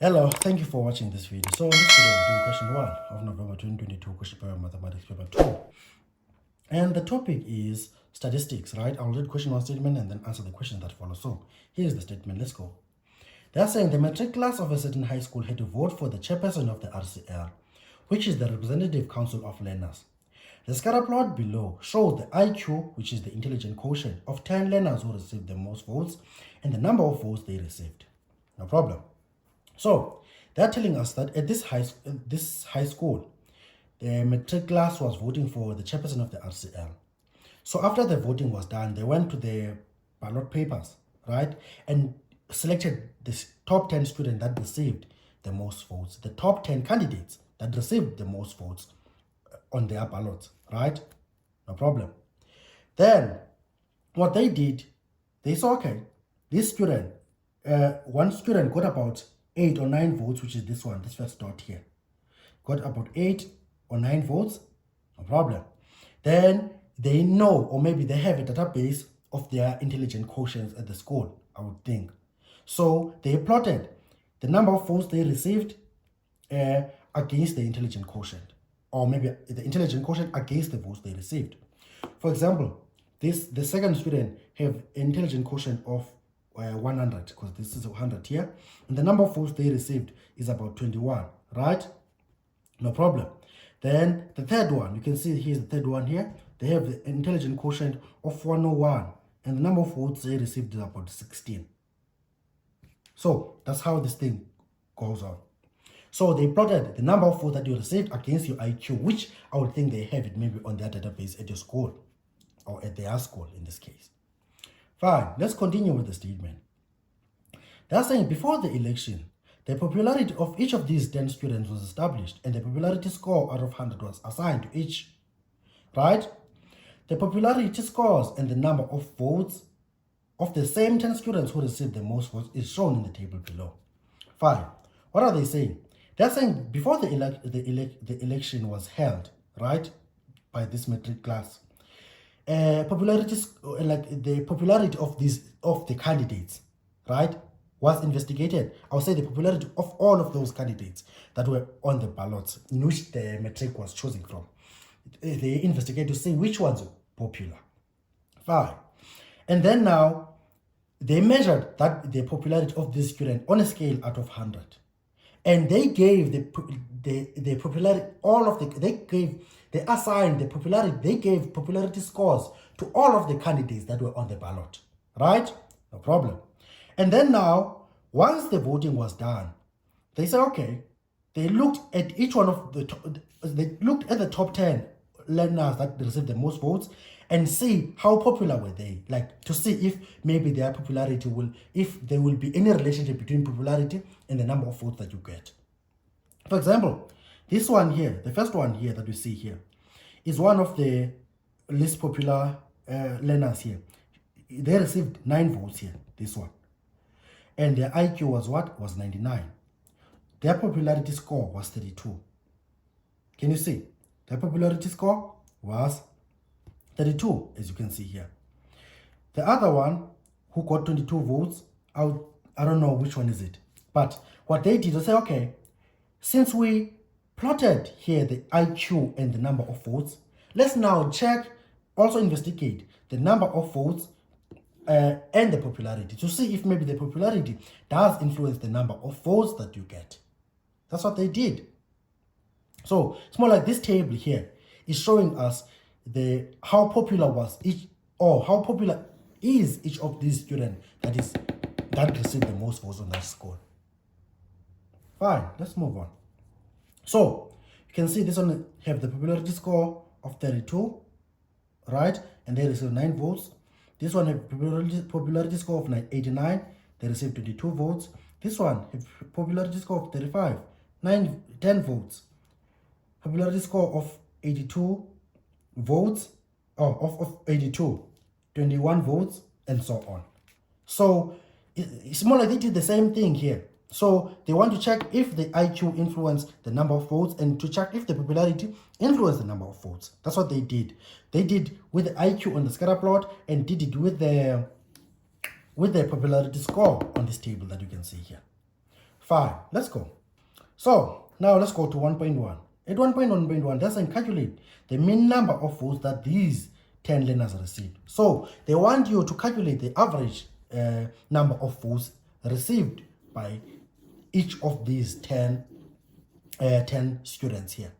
Hello, thank you for watching this video. So in this video, we're doing question 1 of November 2022, question paper mathematics paper 2. And the topic is statistics, right? I'll read question 1 statement and then answer the questions that follow. So here's the statement, let's go. They're saying the matric class of a certain high school had to vote for the chairperson of the RCL, which is the representative council of learners. The scatter plot below shows the IQ, which is the intelligent quotient, of 10 learners who received the most votes and the number of votes they received. No problem. So they're telling us that at this high school, the matric class was voting for the chairperson of the RCL. So after the voting was done, they went to the ballot papers, right, and selected the top 10 students that received the most votes, the top 10 candidates that received the most votes on their ballots, right? No problem. Then what they did, they saw, okay, this student, one student got about 8 or 9 votes, which is this one, this first dot here. Got about 8 or 9 votes, no problem. Then they know, or maybe they have a database of their intelligent quotients at the school, I would think. So they plotted the number of votes they received against the intelligent quotient, or maybe the intelligent quotient against the votes they received. For example, the second student have an intelligent quotient of 100, because this is 100 here, and the number of votes they received is about 21, right? No problem. Then the third one, you can see here's the third one here. They have the intelligent quotient of 101, and the number of votes they received is about 16. So that's how this thing goes on. So they plotted the number of votes that you received against your IQ, which I would think they have it maybe on their database at your school, or at their school in this case. Fine, let's continue with the statement. They're saying before the election, the popularity of each of these 10 students was established, and the popularity score out of 100 was assigned to each, right? The popularity scores and the number of votes of the same 10 students who received the most votes is shown in the table below. Fine, what are they saying? They're saying before the election was held, right, by this matric class, popularity of the candidates, right, was investigated. I would say the popularity of all of those candidates that were on the ballots in which the matric was chosen from. They investigate to see which ones were popular. Fine. And then now they measured that the popularity of this student on a scale out of 100. And they gave the popularity, they assigned the popularity, they gave popularity scores to all of the candidates that were on the ballot, right? No problem. And then now, once the voting was done, they said, okay, they looked at each one of they looked at the top 10 learners that received the most votes and see how popular were they, like to see if maybe their popularity if there will be any relationship between popularity and the number of votes that you get. For example, this one here, the first one here that we see here, is one of the least popular learners here. They received 9 votes here, this one. And their IQ was what? Was 99. Their popularity score was 32. Can you see? Their popularity score was 32, as you can see here. The other one, who got 22 votes, I don't know which one is it. But what they did was say, okay, since we plotted here the IQ and the number of votes, let's now check, also investigate the number of votes and the popularity to see if maybe the popularity does influence the number of votes that you get. That's what they did. So it's more like this table here is showing us how popular was each, or how popular is each of these students that received the most votes on that score. Fine, let's move on. So you can see this one have the popularity score of 32, right? And they received 9 votes. This one have popularity score of 89. They received 22 votes. This one have popularity score of 35, 10 votes. Popularity score of 82 votes, of 82, 21 votes, and so on. So it's more like they did the same thing here. So they want to check if the IQ influenced the number of votes and to check if the popularity influenced the number of votes. That's what they did. They did with the IQ on the scatter plot and did it with the popularity score on this table that you can see here. Fine, let's go. So now let's go to 1.1. At 1.1.1, they're saying calculate the mean number of votes that these 10 learners received. So they want you to calculate the average number of votes received by each of these 10 students here.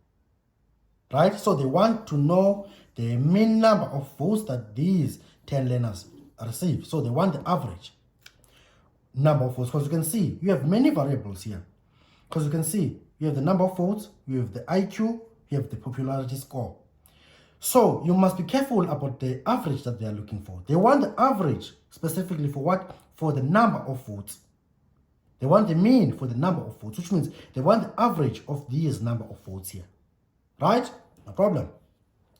Right? So they want to know the mean number of votes that these 10 learners receive. So they want the average number of votes, because you can see you have many variables here. Because you can see you have the number of votes, you have the IQ, you have the popularity score. So you must be careful about the average that they are looking for. They want the average specifically for what? For the number of votes. They want the mean for the number of votes, which means they want the average of these number of votes here. Right? No problem.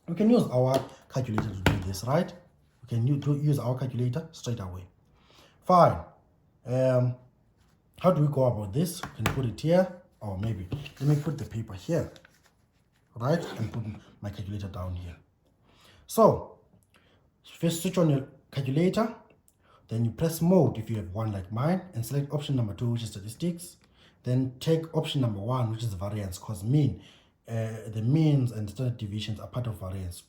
We can use our calculator to do this, right? We can use our calculator straight away. Fine. How do we go about this? We can put it here, or maybe let me put the paper here, right? And put my calculator down here. So first switch on your calculator, then you press mode if you have one like mine, and select option number 2, which is statistics. Then take option number 1, which is variance, because the means and standard deviations are part of variance.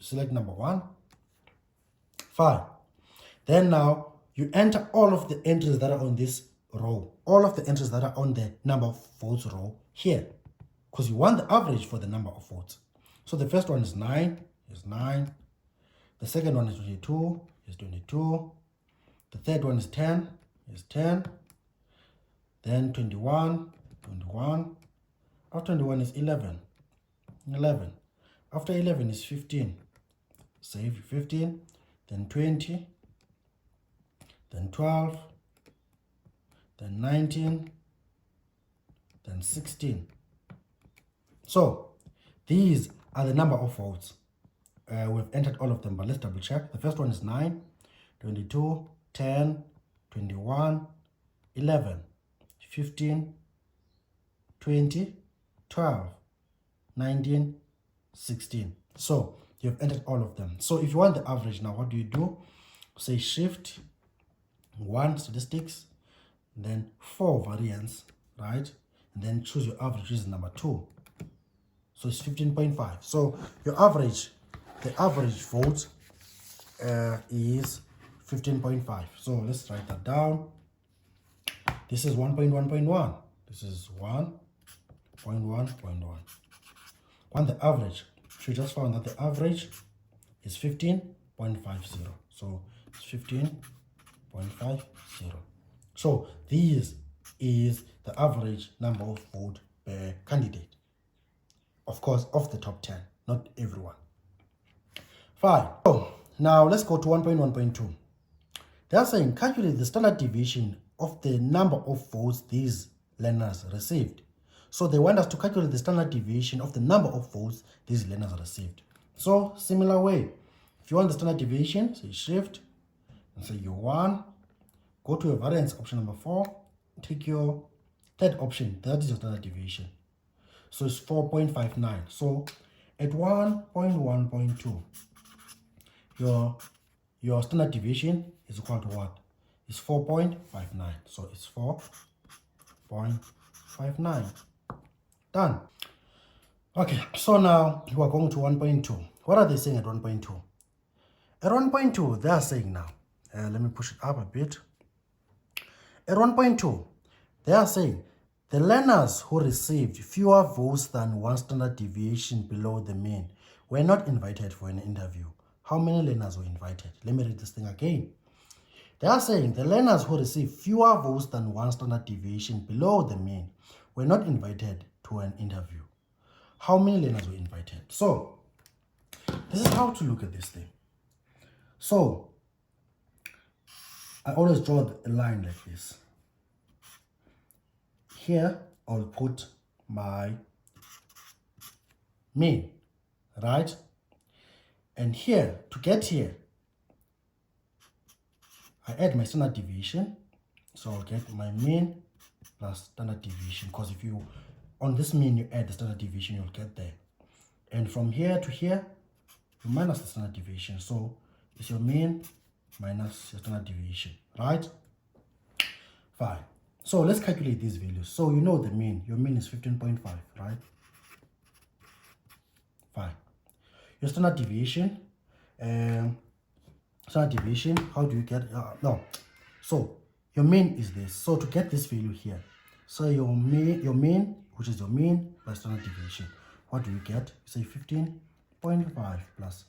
Select number 1. Fine. Then now you enter all of the entries that are on this row, all of the entries that are on the number of votes row here, because you want the average for the number of votes. So the first one is 9, is 9. The second one is 22, is 22. The third one is 10, is 10. Then 21, 21. After 21 is 11, 11. After 11 is 15, save 15. Then 20, then 12, then 19, then 16. So these are the number of votes. We've entered all of them, but let's double check. The first one is 9, 22, 10, 21, 11, 15, 20, 12, 19, 16. So you've entered all of them. So if you want the average now, what do? Say shift 1 statistics, then 4 variance, right? And then choose your average, which is number 2. So it's 15.5. So your average, the average vote is 15.5. So let's write that down. This is 1.1.1. This is 1.1.1. Want the average. We just found that the average is 15.50. So it's 15.50. So this is the average number of votes per candidate. Of course, of the top 10, not everyone. Fine. So now let's go to 1.1.2. They are saying calculate the standard deviation of the number of votes these learners received. So they want us to calculate the standard deviation of the number of votes these learners received. So similar way, if you want the standard deviation, say shift and say U1, go to your variance option number 4, take your third option, that is your standard deviation. So it's 4.59. So at 1.1.2, your standard deviation is equal to what? It's 4.59. So it's 4.59. Done. Okay, so now we are going to 1.2. What are they saying at 1.2? At 1.2, they are saying now, let me push it up a bit. At 1.2, they are saying the learners who received fewer votes than 1 standard deviation below the mean were not invited for an interview. How many learners were invited? Let me read this thing again. They are saying the learners who received fewer votes than 1 standard deviation below the mean were not invited to an interview. How many learners were invited? So this is how to look at this thing. So I always draw a line like this. Here I'll put my mean, right? And here, to get here, I add my standard deviation. So I'll get my mean plus standard deviation, because if you, on this mean, you add the standard deviation, you'll get there. And from here to here, you minus the standard deviation. So it's your mean minus your standard deviation, right? Fine. So let's calculate these values. So you know the mean. Your mean is 15.5, right? Fine. Your standard deviation. Standard deviation, how do you get no? So your mean is this. So to get this value here, so your mean, which is your mean plus standard deviation, what do you get? Say 15.5 plus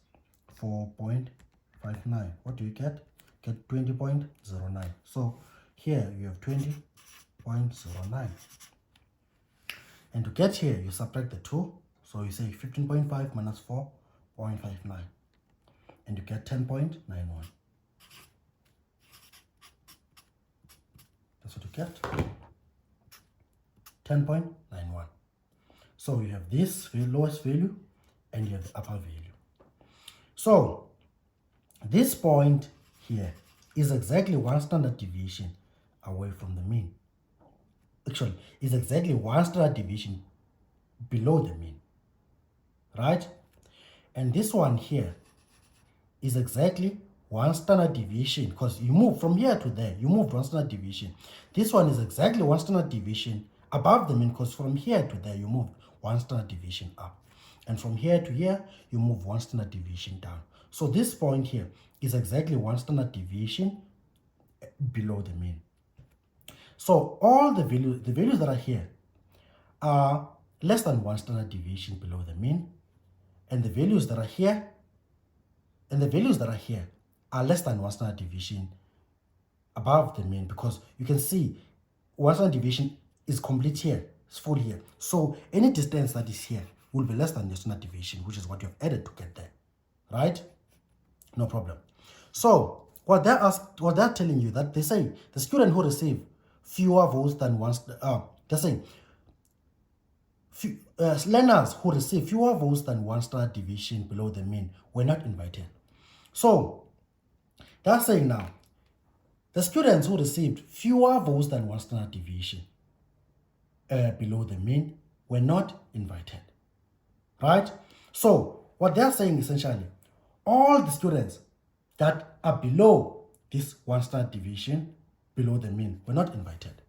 4.59. What do you get? Get 20.09. So here you have 20.09. And to get here, you subtract the 2. So you say 15.5 minus 4.59. And you get 10.91. That's what you get. 10.91. So you have this lowest value and you have the upper value. So this point here is exactly one standard deviation away from the mean. Actually, is exactly one standard deviation below the mean. Right? And this one here is exactly one standard deviation, because you move from here to there, you moved one standard deviation. This one is exactly one standard deviation above the mean, because from here to there, you moved one standard deviation up. And from here to here, you move one standard deviation down. So this point here is exactly one standard deviation below the mean. So all the values that are here are less than one standard deviation below the mean. And the values that are here are less than one standard deviation above the mean, because you can see one standard deviation is complete here, it's full here. So any distance that is here will be less than the standard deviation, which is what you have added to get there, right? No problem. So what they're telling you, that they say the student who receive fewer votes than one, they're saying learners who receive fewer votes than one standard deviation below the mean were not invited. So they're saying now, the students who received fewer votes than one standard deviation below the mean were not invited, right? So what they're saying essentially, all the students that are below this one standard deviation below the mean were not invited,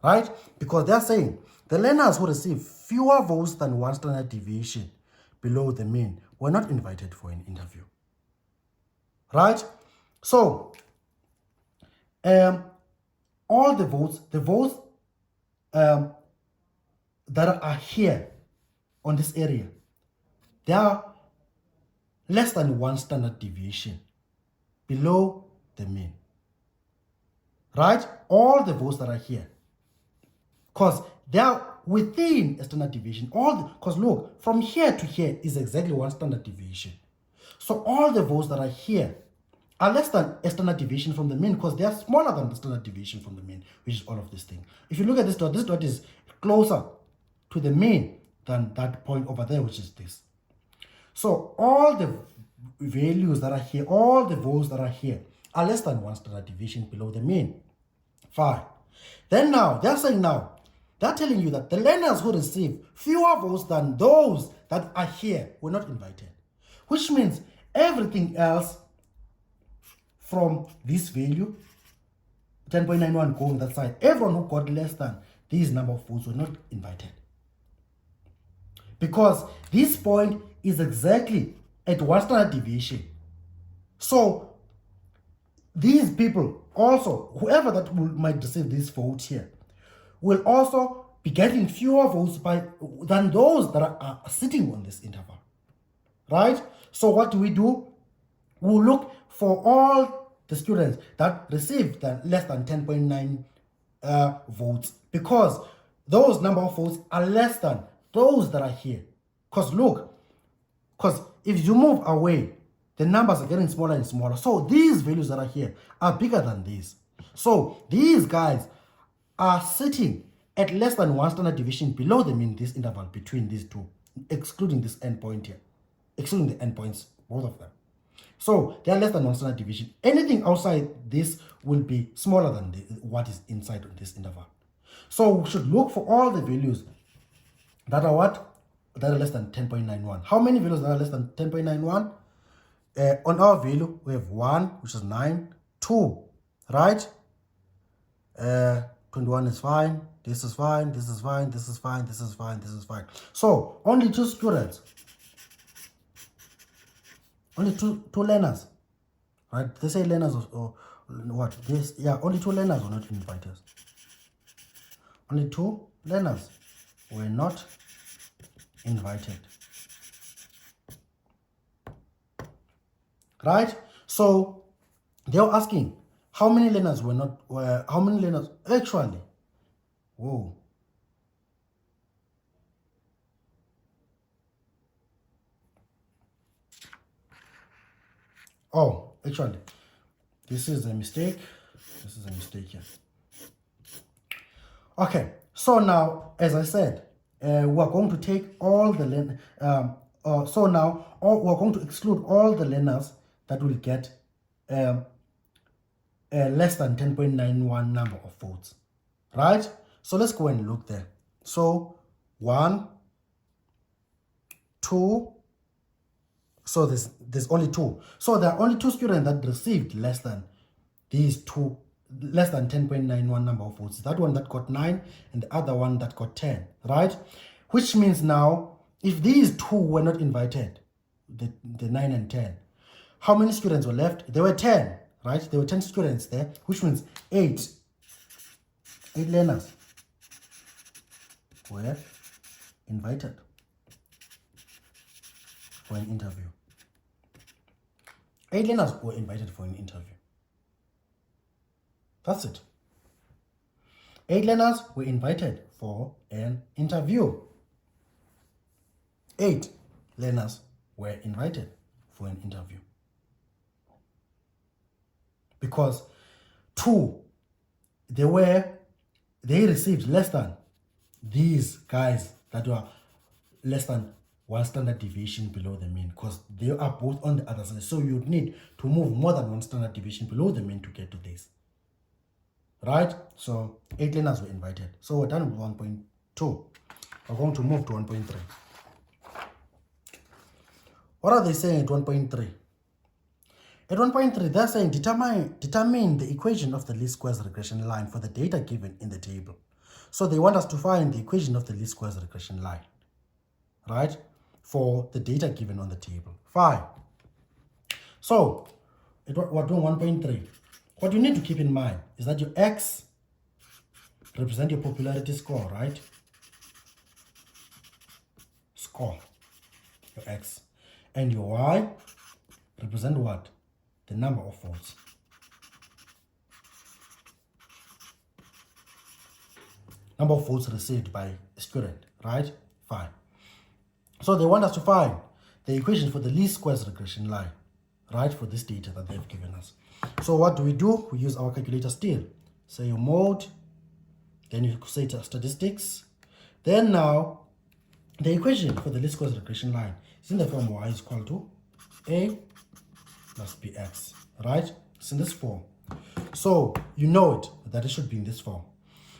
right? Because they're saying the learners who receive fewer votes than one standard deviation below the mean were not invited for an interview. Right? So, all the votes that are here on this area, they are less than one standard deviation below the mean. Right? All the votes that are here, because they are within a standard deviation. Because look, from here to here is exactly one standard deviation. So all the votes that are here are less than a standard deviation from the mean, because they are smaller than the standard deviation from the mean, which is all of this thing. If you look at this dot is closer to the mean than that point over there, which is this. So all the values that are here, all the votes that are here are less than one standard deviation below the mean. Fine. Then now, they're saying now, they're telling you that the learners who receive fewer votes than those that are here were not invited. Which means everything else from this value, 10.91 going that side, everyone who got less than these number of votes were not invited. Because this point is exactly at one standard deviation. So these people also, whoever that might receive this vote here, will also be getting fewer votes than those that are sitting on this interval. Right? So what do? We'll look for all the students that received less than 10.9 votes, because those number of votes are less than those that are here. Because look, because if you move away, the numbers are getting smaller and smaller. So these values that are here are bigger than these. So these guys are sitting at less than one standard deviation below the mean, this interval between these two, excluding this endpoint here, excluding the endpoints, both of them. So they are less than one standard deviation. Anything outside this will be smaller than what is inside of this interval. So we should look for all the values that are what? That are less than 10.91. How many values that are less than 10.91? On our value, we have 1, which is 9, 2, right? 21 is fine, this is fine, this is fine, this is fine, this is fine, this is fine. So only two students, only two learners, right? They say learners or what? This, yeah, only two learners were not invited. Only two learners were not invited. Right? So they were asking how many learners how many learners actually? Whoa. Oh, actually, this is a mistake. This is a mistake here. Okay, so now, as I said, we're going to take all the so now we're going to exclude all the learners that will get less than 10.91 number of votes, right? So let's go and look there. So 1, 2. So there's only 2. So there are only 2 students that received less than 10.91 number of votes. That one that got 9 and the other one that got 10, right? Which means now, if these 2 were not invited, the 9 and 10, how many students were left? There were 10, right? There were 10 students there, which means 8 learners were invited for an interview. 8 learners were invited for an interview. That's it. 8 learners were invited for an interview. 8 learners were invited for an interview. Because 2, they received less than these guys that were less than 1 standard deviation below the mean, because they are both on the other side. So you would need to move more than 1 standard deviation below the mean to get to this. Right? So 8 learners were invited. So we're done with 1.2. We're going to move to 1.3. What are they saying at 1.3? At 1.3, they're saying determine the equation of the least squares regression line for the data given in the table. So they want us to find the equation of the least squares regression line, right, for the data given on the table. Fine. So we're doing 1.3. What you need to keep in mind is that your X represent your popularity score, right? Score, your X. And your Y represent what? The number of votes. Number of votes received by a student, right? Fine. So they want us to find the equation for the least squares regression line, right, for this data that they've given us. So what do? We use our calculator still. Say your mode, then you say statistics. Then now, the equation for the least squares regression line is in the form y is equal to a plus bx, right? It's in this form. So you know it, that it should be in this form.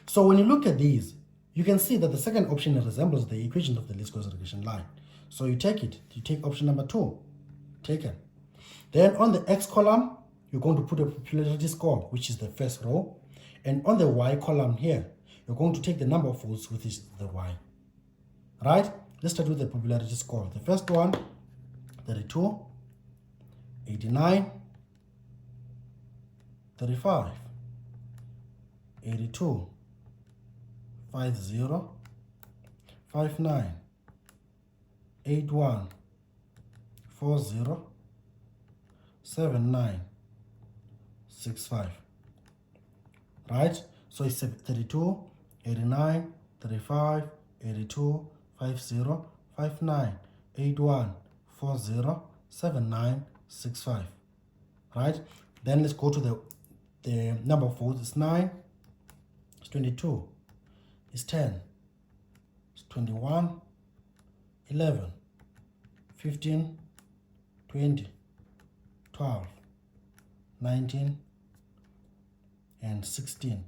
So when you look at these, you can see that the second option resembles the equation of the least squares regression line. So you take it. You take option number 2. Taken. Then on the X column, you're going to put a popularity score, which is the first row. And on the Y column here, you're going to take the number of votes, which is the Y. Right? Let's start with the popularity score. The first one, 32, 89, 35, 82, 50, 59, 81, 40, 79, 65. Right? So it's 32, 89, 35, 82, 50, 59, 81, 40, 79, 65. Right? Then let's go to the number of votes. It's 9, it's 22, it's 10, it's 21, 11, 15, 20, 12, 19, and 16,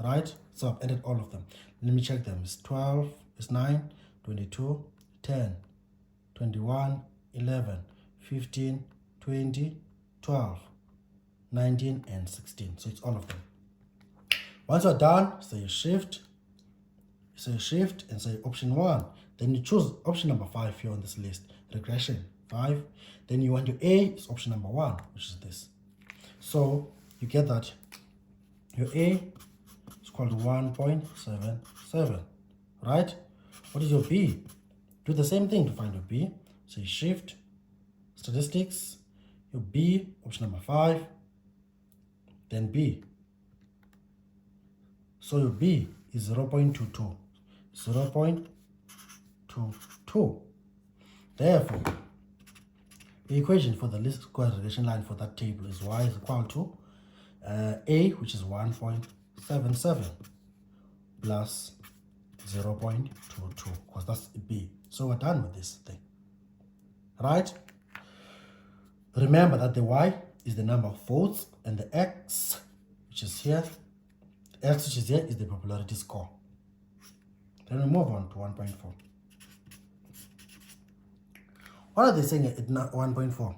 right? So I've added all of them. Let me check them. It's 12, it's 9, 22, 10, 21, 11, 15, 20, 12, 19, and 16. So it's all of them. Once you're done, say shift, and say option 1. Then you choose option number 5 here on this list, regression 5. Then you want your A is option number 1, which is this. So you get that your A is equal to 1.77, right? What is your B? Do the same thing to find your B. Say shift, statistics, your B, option number 5, then B. So your B is 0.22. 0.22. Therefore, the equation for the least square regression line for that table is y is equal to A, which is 1.77, plus 0.22, because that's B. So we're done with this thing, right? Remember that the y is the number of votes, and the x, which is here, is the popularity score. Then we move on to 1.4. What are they saying at 1.4?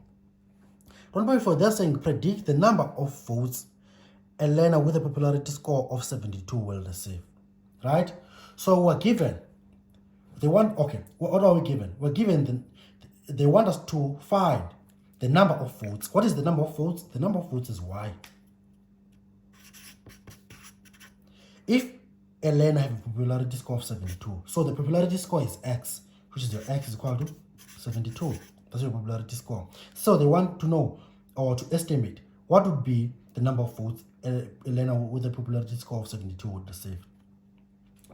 1.4, they're saying predict the number of votes a learner with a popularity score of 72 will receive, right? So we're given, what are we given? We're given, they want us to find the number of votes. What is the number of votes? The number of votes is y. If a learner has a popularity score of 72, so the popularity score is x, which is your x is equal to 72. That's your popularity score. So they want to know, or to estimate, what would be the number of votes a learner with a popularity score of 72 would receive.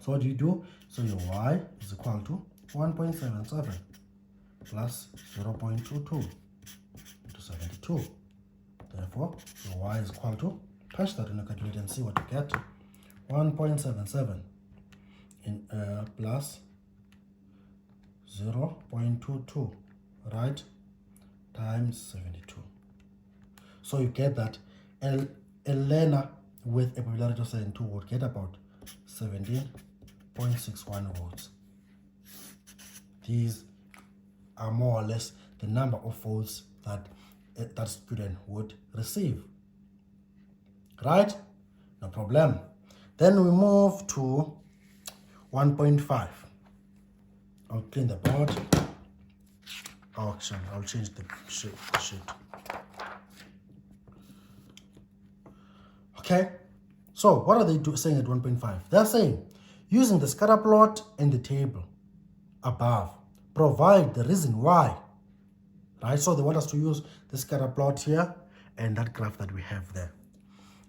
So what do you do? So your y is equal to 1.77 plus 0.22 to 72. Therefore, your y is equal to, punch that in the calculator and see what you get. 1.77 in plus 0.22, right, times 72. So you get that a learner with a popularity of 72 would get about 17.61 votes. These are more or less the number of votes that that student would receive, right? No problem. Then we move to 1.5. I'll clean the board. Oh, actually, I'll change the sheet. Okay, so what are they saying at 1.5? They're saying, using the scatter plot and the table above, provide the reason why, right? So they want us to use the scatter plot here and that graph that we have there,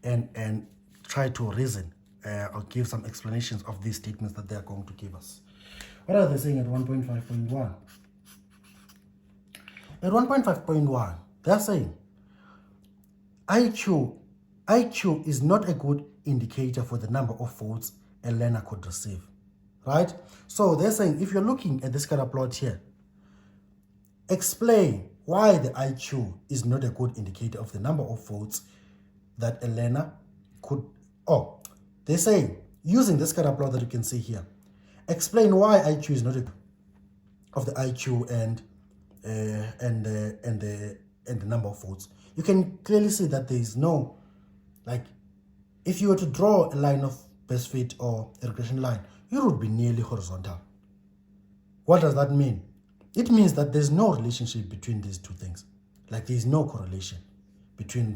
and try to reason or give some explanations of these statements that they're going to give us. What are they saying at 1.5.1? At 1.5.1, they're saying IQ is not a good indicator for the number of votes a learner could receive, right? So they're saying, if you're looking at this scatter plot here, explain why the IQ is not a good indicator of the number of votes that a learner could, they say, using this scatter plot that you can see here, explain why IQ is not a of the IQ and the number of votes. You can clearly see that there is no, like, if you were to draw a line of best fit or a regression line, it would be nearly horizontal. What does that mean? It means that there's no relationship between these two things. Like, there's no correlation between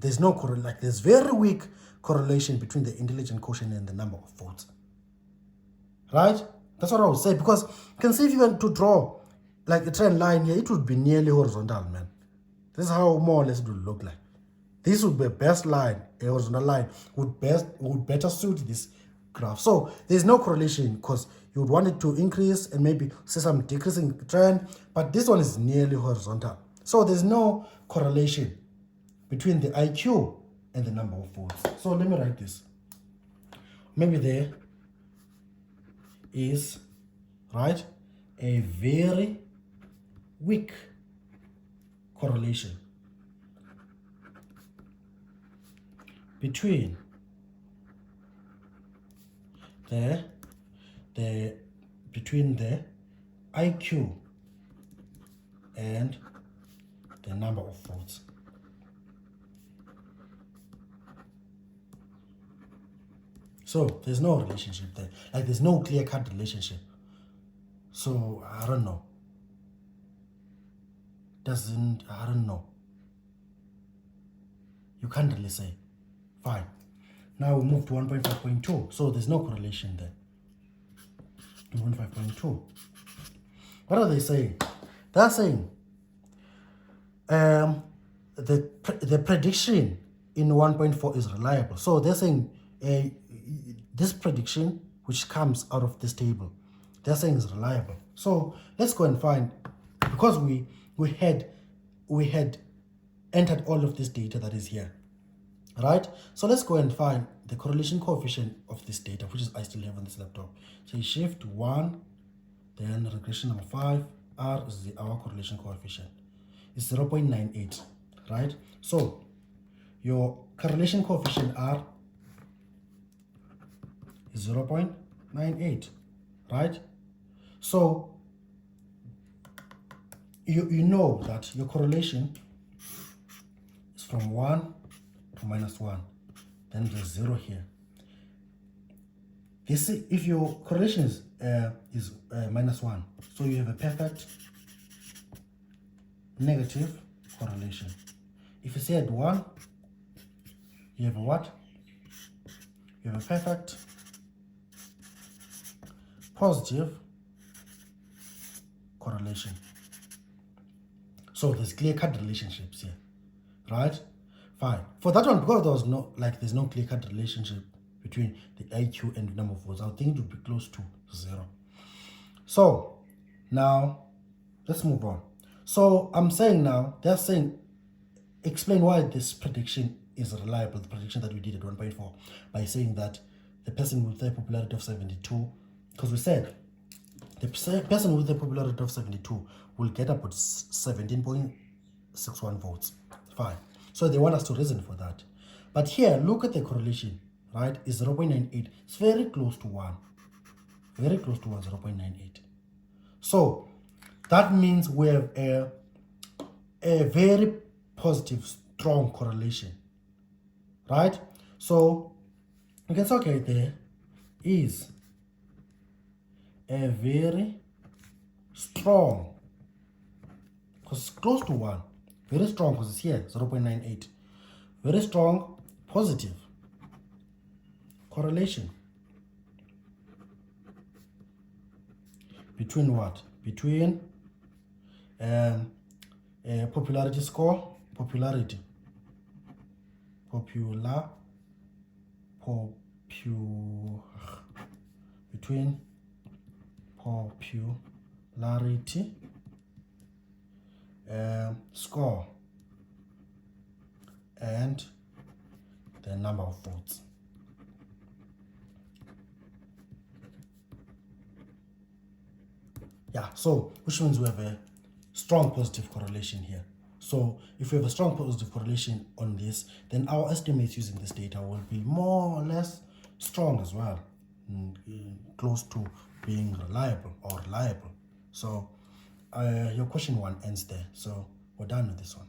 there's very weak correlation between the intelligence quotient and the number of votes. Right? That's what I would say, because you can see if you were to draw like a trend line here, it would be nearly horizontal, man. This is how more or less it would look like. This would be a best line, a horizontal line would better suit this graph. So there's no correlation, because you would want it to increase and maybe see some decreasing trend, but this one is nearly horizontal. So there's no correlation between the IQ and the number of votes. So let me write this. Maybe there is, right, a very weak correlation between the IQ and the number of votes. So there's no relationship there. Like there's no clear-cut relationship. So I don't know. I don't know. You can't really say. Fine. Now we move to 1.5.2. So there's no correlation there. 1.5.2. What are they saying? They're saying the prediction in 1.4 is reliable. So they're saying this prediction which comes out of this table, they're saying is reliable. So let's go and find, because we had entered all of this data that is here, right? So let's go and find the correlation coefficient of this data, which is I still have on this laptop. So you shift 1, then regression number 5, R is our correlation coefficient. It's 0.98, right? So your correlation coefficient R is 0.98, right? So you know that your correlation is from 1 to -1. Then there's 0 here. This, if your correlation is -1, so you have a perfect negative correlation. If you say at 1, you have a what? You have a perfect positive correlation. So there's clear-cut relationships here, right? Fine. For that one, because there was there's no clear-cut relationship between the IQ and the number of votes, I think it would be close to 0. So now let's move on. So I'm saying now, they're saying, explain why this prediction is reliable, the prediction that we did at 1.4, by saying that the person with a popularity of 72, because we said the person with a popularity of 72 will get about 17.61 votes. Fine. So they want us to reason for that. But here, look at the correlation, right? Is 0.98. It's very close to 1. Very close to 1, 0.98. So that means we have a very positive, strong correlation, right? So you can say, okay, there is a very strong, because it's close to 1, very strong, because it's here, 0.98, very strong positive correlation between what? Between popularity score, between popularity score and the number of votes. Yeah, so which means we have a strong positive correlation here. So if we have a strong positive correlation on this, then our estimates using this data will be more or less strong as well, close to being reliable or reliable. So your question 1 ends there. So we're done with this one.